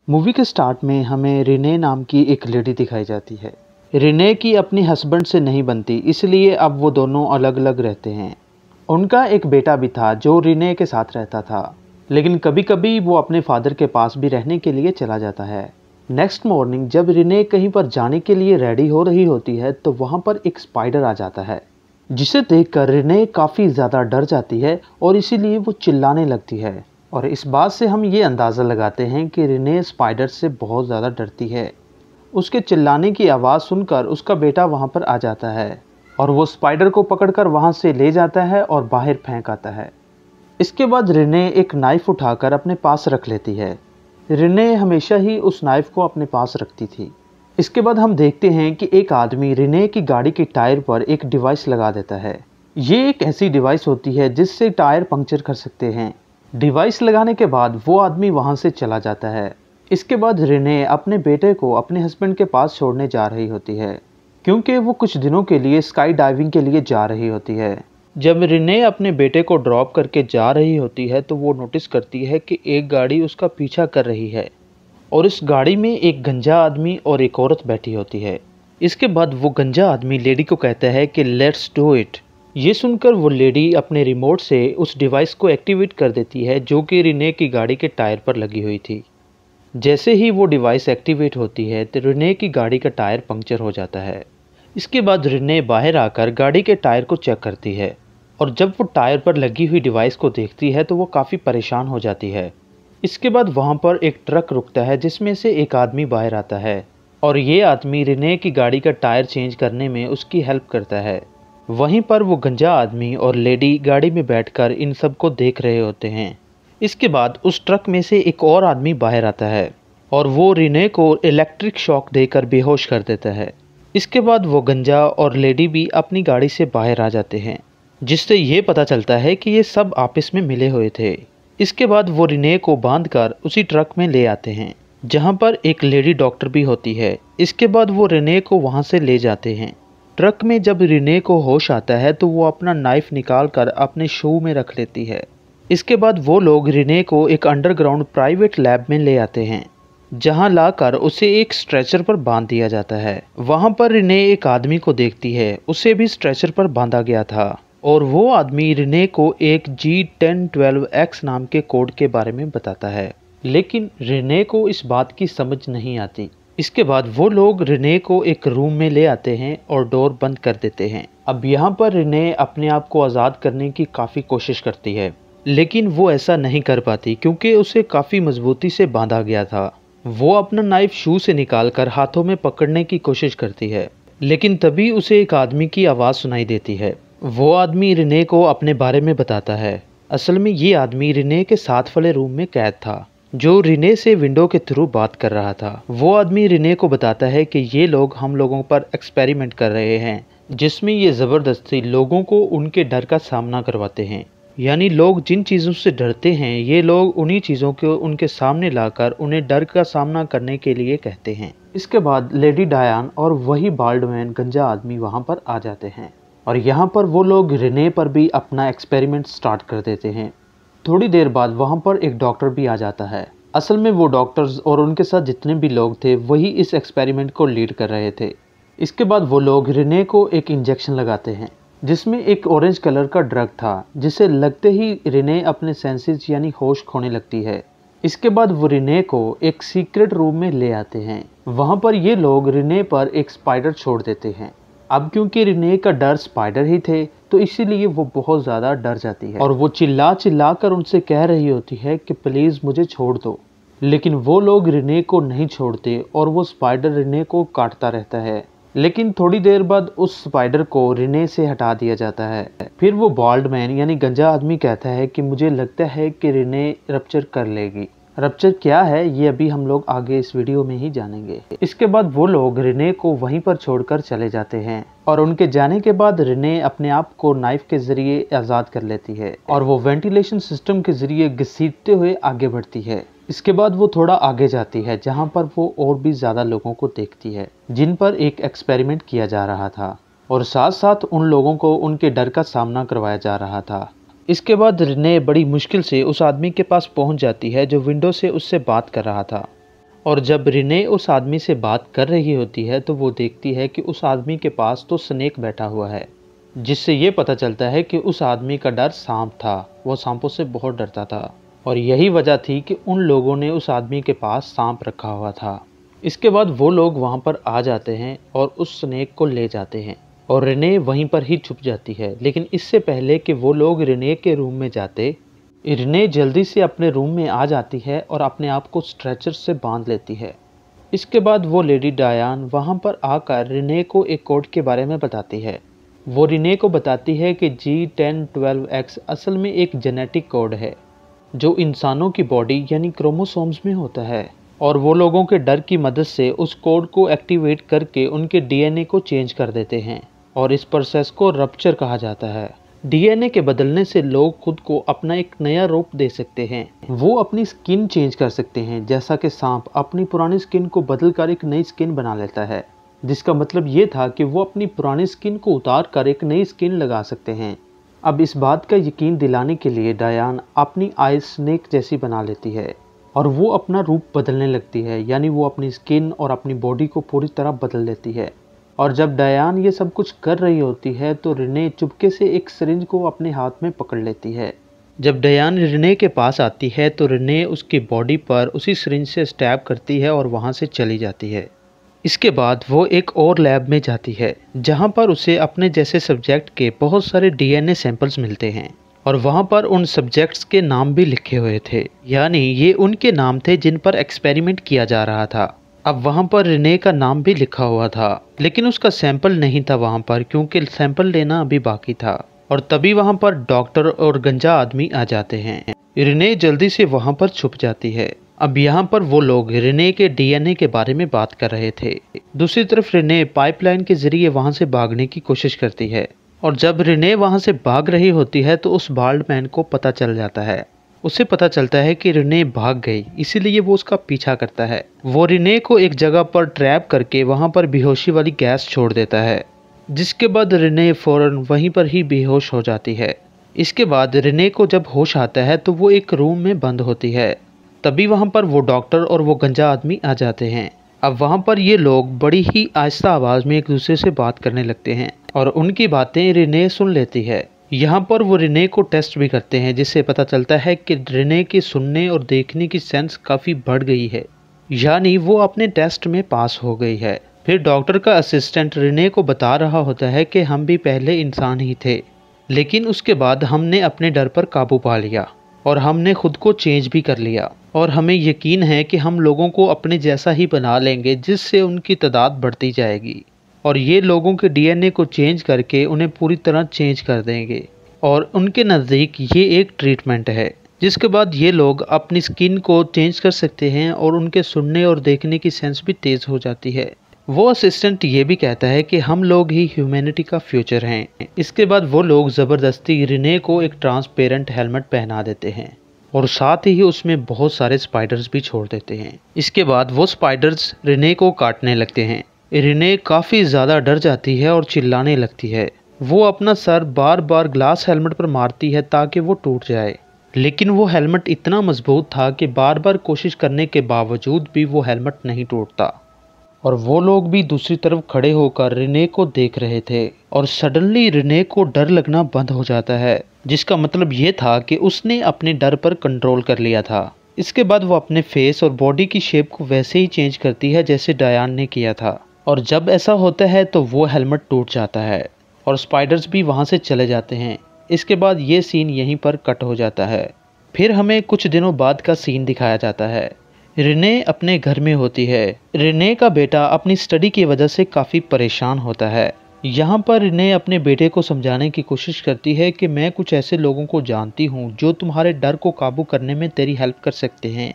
Movie के start में हमें रिने नाम की एक लेडी दिखाई जाती है। रिने की अपनी हस्बैंड से नहीं बनती, इसलिए अब वो दोनों अलग अलग रहते हैं। उनका एक बेटा भी था जो रिने के साथ रहता था, लेकिन कभी कभी वो अपने फादर के पास भी रहने के लिए चला जाता है। नेक्स्ट मॉर्निंग जब रिने कहीं पर जाने के लिए रेडी हो रही होती है तो वहाँ पर एक स्पाइडर आ जाता है, जिसे देखकर रिने काफ़ी ज़्यादा डर जाती है और इसीलिए वो चिल्लाने लगती है। और इस बात से हम ये अंदाज़ा लगाते हैं कि रिने स्पाइडर से बहुत ज़्यादा डरती है। उसके चिल्लाने की आवाज़ सुनकर उसका बेटा वहाँ पर आ जाता है और वो स्पाइडर को पकड़कर वहाँ से ले जाता है और बाहर फेंक आता है। इसके बाद रिने एक नाइफ़ उठाकर अपने पास रख लेती है। रिने हमेशा ही उस नाइफ़ को अपने पास रखती थी। इसके बाद हम देखते हैं कि एक आदमी रिने की गाड़ी के टायर पर एक डिवाइस लगा देता है। ये एक ऐसी डिवाइस होती है जिससे टायर पंक्चर कर सकते हैं। डिवाइस लगाने के बाद वो आदमी वहाँ से चला जाता है। इसके बाद रिने अपने बेटे को अपने हस्बैंड के पास छोड़ने जा रही होती है, क्योंकि वो कुछ दिनों के लिए स्काई डाइविंग के लिए जा रही होती है। जब रिने अपने बेटे को ड्रॉप करके जा रही होती है तो वो नोटिस करती है कि एक गाड़ी उसका पीछा कर रही है और इस गाड़ी में एक गंजा आदमी और एक औरत बैठी होती है। इसके बाद वो गंजा आदमी लेडी को कहता है कि लेट्स डू इट। ये सुनकर वो लेडी अपने रिमोट से उस डिवाइस को एक्टिवेट कर देती है जो कि रिने की गाड़ी के टायर पर लगी हुई थी। जैसे ही वो डिवाइस एक्टिवेट होती है तो रिने की गाड़ी का टायर पंक्चर हो जाता है। इसके बाद रिने बाहर आकर गाड़ी के टायर को चेक करती है और जब वो टायर पर लगी हुई डिवाइस को देखती है तो वो काफ़ी परेशान हो जाती है। इसके बाद वहाँ पर एक ट्रक रुकता है जिसमें से एक आदमी बाहर आता है और ये आदमी रिने की गाड़ी का टायर चेंज करने में उसकी हेल्प करता है। वहीं पर वो गंजा आदमी और लेडी गाड़ी में बैठकर इन सब को देख रहे होते हैं। इसके बाद उस ट्रक में से एक और आदमी बाहर आता है और वो रिने को इलेक्ट्रिक शॉक देकर बेहोश कर देता है। इसके बाद वो गंजा और लेडी भी अपनी गाड़ी से बाहर आ जाते हैं, जिससे ये पता चलता है कि ये सब आपस में मिले हुए थे। इसके बाद वो रिने को बांधकर उसी ट्रक में ले आते हैं जहाँ पर एक लेडी डॉक्टर भी होती है। इसके बाद वो रिने को वहाँ से ले जाते हैं। ट्रक में जब रिने को होश आता है तो वो अपना नाइफ निकाल कर अपने शू में रख लेती है। इसके बाद वो लोग रिने को एक अंडरग्राउंड प्राइवेट लैब में ले आते हैं, जहां लाकर उसे एक स्ट्रेचर पर बांध दिया जाता है। वहां पर रिने एक आदमी को देखती है, उसे भी स्ट्रेचर पर बांधा गया था और वो आदमी रिने को एक G1012X नाम के कोड के बारे में बताता है, लेकिन रिने को इस बात की समझ नहीं आती। इसके बाद वो लोग रिने को एक रूम में ले आते हैं और डोर बंद कर देते हैं। अब यहाँ पर रिने अपने आप को आज़ाद करने की काफ़ी कोशिश करती है, लेकिन वो ऐसा नहीं कर पाती क्योंकि उसे काफ़ी मजबूती से बांधा गया था। वो अपना नाइफ शू से निकालकर हाथों में पकड़ने की कोशिश करती है, लेकिन तभी उसे एक आदमी की आवाज़ सुनाई देती है। वो आदमी रिने को अपने बारे में बताता है। असल में ये आदमी रिने के साथ वाले रूम में कैद था, जो रिने से विंडो के थ्रू बात कर रहा था। वो आदमी रिने को बताता है कि ये लोग हम लोगों पर एक्सपेरिमेंट कर रहे हैं, जिसमें ये ज़बरदस्ती लोगों को उनके डर का सामना करवाते हैं। यानी लोग जिन चीज़ों से डरते हैं ये लोग उन्हीं चीज़ों को उनके सामने लाकर उन्हें डर का सामना करने के लिए कहते हैं। इसके बाद लेडी डायन और वही बाल्डमैन गंजा आदमी वहाँ पर आ जाते हैं और यहाँ पर वो लोग रिने पर भी अपना एक्सपेरिमेंट स्टार्ट कर देते हैं। थोड़ी देर बाद वहाँ पर एक डॉक्टर भी आ जाता है। असल में वो डॉक्टर्स और उनके साथ जितने भी लोग थे वही इस एक्सपेरिमेंट को लीड कर रहे थे। इसके बाद वो लोग रिने को एक इंजेक्शन लगाते हैं जिसमें एक ऑरेंज कलर का ड्रग था, जिसे लगते ही रिने अपने सेंसेस यानी होश खोने लगती है। इसके बाद वो रिने को एक सीक्रेट रूम में ले आते हैं। वहाँ पर ये लोग रिने पर एक स्पाइडर छोड़ देते हैं। अब क्योंकि रिने का डर स्पाइडर ही थे तो इसीलिए वो बहुत ज़्यादा डर जाती है और वो चिल्ला चिल्ला कर उनसे कह रही होती है कि प्लीज़ मुझे छोड़ दो, लेकिन वो लोग रिने को नहीं छोड़ते और वो स्पाइडर रिने को काटता रहता है। लेकिन थोड़ी देर बाद उस स्पाइडर को रिने से हटा दिया जाता है। फिर वो बाल्डमैन यानी गंजा आदमी कहता है कि मुझे लगता है कि रिने रप्चर कर लेगी। रप्चर क्या है ये अभी हम लोग आगे इस वीडियो में ही जानेंगे। इसके बाद वो लोग रिने को वहीं पर छोड़कर चले जाते हैं और उनके जाने के बाद रिने अपने आप को नाइफ के जरिए आज़ाद कर लेती है और वो वेंटिलेशन सिस्टम के जरिए घसीटते हुए आगे बढ़ती है। इसके बाद वो थोड़ा आगे जाती है जहाँ पर वो और भी ज़्यादा लोगों को देखती है जिन पर एक एक्सपेरिमेंट किया जा रहा था और साथ साथ उन लोगों को उनके डर का सामना करवाया जा रहा था। इसके बाद रिने बड़ी मुश्किल से उस आदमी के पास पहुंच जाती है जो विंडो से उससे बात कर रहा था और जब रिने उस आदमी से बात कर रही होती है तो वो देखती है कि उस आदमी के पास तो स्नेक बैठा हुआ है, जिससे ये पता चलता है कि उस आदमी का डर सांप था। वो सांपों से बहुत डरता था और यही वजह थी कि उन लोगों ने उस आदमी के पास सांप रखा हुआ था। इसके बाद वो लोग वहाँ पर आ जाते हैं और उस स्नेक को ले जाते हैं और रिने वहीं पर ही छुप जाती है। लेकिन इससे पहले कि वो लोग रिने के रूम में जाते, रिने जल्दी से अपने रूम में आ जाती है और अपने आप को स्ट्रेचर से बांध लेती है। इसके बाद वो लेडी डायान वहाँ पर आकर रिने को एक कोड के बारे में बताती है। वो रिने को बताती है कि G1012X असल में एक जेनेटिक कोड है जो इंसानों की बॉडी यानी क्रोमोसोम्स में होता है, और वो लोगों के डर की मदद से उस कोड को एक्टिवेट करके उनके डीएनए को चेंज कर देते हैं और इस प्रोसेस को रप्चर कहा जाता है। डीएनए के बदलने से लोग खुद को अपना एक नया रूप दे सकते हैं। वो अपनी स्किन चेंज कर सकते हैं, जैसा कि सांप अपनी पुरानी स्किन को बदलकर एक नई स्किन बना लेता है, जिसका मतलब ये था कि वो अपनी पुरानी स्किन को उतार कर एक नई स्किन लगा सकते हैं। अब इस बात का यकीन दिलाने के लिए डायान अपनी आइज स्नेक जैसी बना लेती है और वो अपना रूप बदलने लगती है, यानी वो अपनी स्किन और अपनी बॉडी को पूरी तरह बदल लेती है। और जब डायान ये सब कुछ कर रही होती है तो रिने चुपके से एक सिरिंज को अपने हाथ में पकड़ लेती है। जब डायान रिने के पास आती है तो रिने उसकी बॉडी पर उसी सिरिंज से स्टैब करती है और वहाँ से चली जाती है। इसके बाद वो एक और लैब में जाती है जहाँ पर उसे अपने जैसे सब्जेक्ट के बहुत सारे डीएनए सैंपल्स मिलते हैं और वहाँ पर उन सब्जेक्ट्स के नाम भी लिखे हुए थे, यानी ये उनके नाम थे जिन पर एक्सपेरिमेंट किया जा रहा था। अब वहाँ पर रिने का नाम भी लिखा हुआ था, लेकिन उसका सैंपल नहीं था वहाँ पर, क्योंकि सैंपल लेना अभी बाकी था। और तभी वहाँ पर डॉक्टर और गंजा आदमी आ जाते हैं। रिने जल्दी से वहाँ पर छुप जाती है। अब यहाँ पर वो लोग रिने के डीएनए के बारे में बात कर रहे थे। दूसरी तरफ रिने पाइपलाइन के जरिए वहाँ से भागने की कोशिश करती है और जब रिने वहाँ से भाग रही होती है तो उस बाल्ड मैन को पता चल जाता है। उसे पता चलता है कि रिने भाग गई, इसीलिए वो उसका पीछा करता है। वो रिने को एक जगह पर ट्रैप करके वहाँ पर बेहोशी वाली गैस छोड़ देता है, जिसके बाद रिने फौरन वहीं पर ही बेहोश हो जाती है। इसके बाद रिने को जब होश आता है तो वो एक रूम में बंद होती है। तभी वहाँ पर वो डॉक्टर और वो गंजा आदमी आ जाते हैं। अब वहाँ पर ये लोग बड़ी ही आहिस्ता आवाज़ में एक दूसरे से बात करने लगते हैं और उनकी बातें रिने सुन लेती है। यहाँ पर वो रिने को टेस्ट भी करते हैं, जिससे पता चलता है कि रिने की सुनने और देखने की सेंस काफ़ी बढ़ गई है, यानी वो अपने टेस्ट में पास हो गई है। फिर डॉक्टर का असिस्टेंट रिने को बता रहा होता है कि हम भी पहले इंसान ही थे, लेकिन उसके बाद हमने अपने डर पर काबू पा लिया और हमने खुद को चेंज भी कर लिया और हमें यकीन है कि हम लोगों को अपने जैसा ही बना लेंगे, जिससे उनकी तादाद बढ़ती जाएगी और ये लोगों के डीएनए को चेंज करके उन्हें पूरी तरह चेंज कर देंगे। और उनके नज़दीक ये एक ट्रीटमेंट है जिसके बाद ये लोग अपनी स्किन को चेंज कर सकते हैं और उनके सुनने और देखने की सेंस भी तेज़ हो जाती है। वो असिस्टेंट ये भी कहता है कि हम लोग ही ह्यूमैनिटी का फ्यूचर हैं। इसके बाद वो लोग ज़बरदस्ती रिने को एक ट्रांसपेरेंट हेलमेट पहना देते हैं और साथ ही उसमें बहुत सारे स्पाइडर्स भी छोड़ देते हैं। इसके बाद वो स्पाइडर्स रिने को काटने लगते हैं। रिने काफ़ी ज़्यादा डर जाती है और चिल्लाने लगती है। वो अपना सर बार बार ग्लास हेलमेट पर मारती है ताकि वो टूट जाए, लेकिन वो हेलमेट इतना मजबूत था कि बार बार कोशिश करने के बावजूद भी वो हेलमेट नहीं टूटता। और वो लोग भी दूसरी तरफ खड़े होकर रिने को देख रहे थे और सडनली रिने को डर लगना बंद हो जाता है, जिसका मतलब ये था कि उसने अपने डर पर कंट्रोल कर लिया था। इसके बाद वो अपने फेस और बॉडी की शेप को वैसे ही चेंज करती है जैसे डायान ने किया था, और जब ऐसा होता है तो वो हेलमेट टूट जाता है और स्पाइडर्स भी वहाँ से चले जाते हैं। इसके बाद ये सीन यहीं पर कट हो जाता है। फिर हमें कुछ दिनों बाद का सीन दिखाया जाता है। रिने अपने घर में होती है। रिने का बेटा अपनी स्टडी की वजह से काफ़ी परेशान होता है। यहाँ पर रिने अपने बेटे को समझाने की कोशिश करती है कि मैं कुछ ऐसे लोगों को जानती हूँ जो तुम्हारे डर को काबू करने में तेरी हेल्प कर सकते हैं।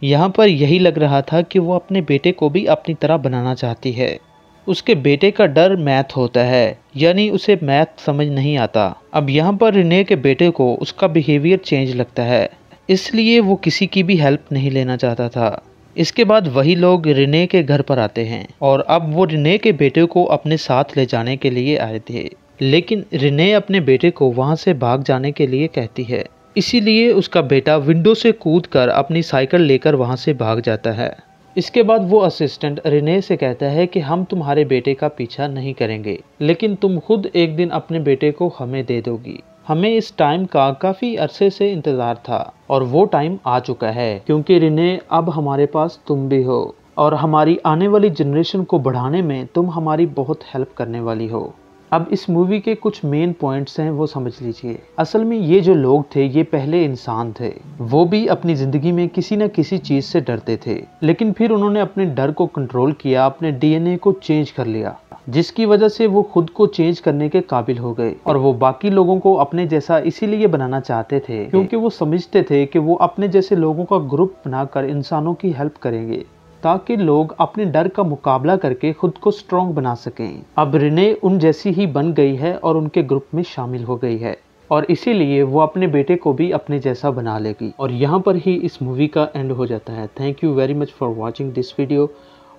यहाँ पर यही लग रहा था कि वो अपने बेटे को भी अपनी तरह बनाना चाहती है। उसके बेटे का डर मैथ होता है, यानी उसे मैथ समझ नहीं आता। अब यहाँ पर रिने के बेटे को उसका बिहेवियर चेंज लगता है, इसलिए वो किसी की भी हेल्प नहीं लेना चाहता था। इसके बाद वही लोग रिने के घर पर आते हैं और अब वो रिने के बेटे को अपने साथ ले जाने के लिए आए थे, लेकिन रिने अपने बेटे को वहाँ से भाग जाने के लिए कहती है। इसीलिए उसका बेटा विंडो से कूदकर अपनी साइकिल लेकर वहाँ से भाग जाता है इसके बाद वो असिस्टेंट रिने से कहता है कि हम तुम्हारे बेटे का पीछा नहीं करेंगे, लेकिन तुम खुद एक दिन अपने बेटे को हमें दे दोगी। हमें इस टाइम का काफ़ी अरसे से इंतज़ार था और वो टाइम आ चुका है, क्योंकि रिने अब हमारे पास तुम भी हो और हमारी आने वाली जनरेशन को बढ़ाने में तुम हमारी बहुत हेल्प करने वाली हो। अब इस मूवी के कुछ मेन पॉइंट्स हैं, वो समझ लीजिए। असल में ये जो लोग थे ये पहले इंसान थे, वो भी अपनी ज़िंदगी में किसी न किसी चीज़ से डरते थे, लेकिन फिर उन्होंने अपने डर को कंट्रोल किया, अपने डीएनए को चेंज कर लिया, जिसकी वजह से वो खुद को चेंज करने के काबिल हो गए और वो बाकी लोगों को अपने जैसा इसीलिए बनाना चाहते थे क्योंकि वो समझते थे कि वो अपने जैसे लोगों का ग्रुप बनाकर इंसानों की हेल्प करेंगे, ताकि लोग अपने डर का मुकाबला करके खुद को स्ट्रॉन्ग बना सकें। अब रिने उन जैसी ही बन गई है और उनके ग्रुप में शामिल हो गई है और इसीलिए वो अपने बेटे को भी अपने जैसा बना लेगी। और यहाँ पर ही इस मूवी का एंड हो जाता है। Thank you very much for watching this video.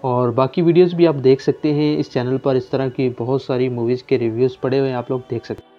और बाकी वीडियोस भी आप देख सकते हैं इस चैनल पर। इस तरह की बहुत सारी मूवीज़ के रिव्यूज़ पड़े हुए हैं, आप लोग देख सकते हैं।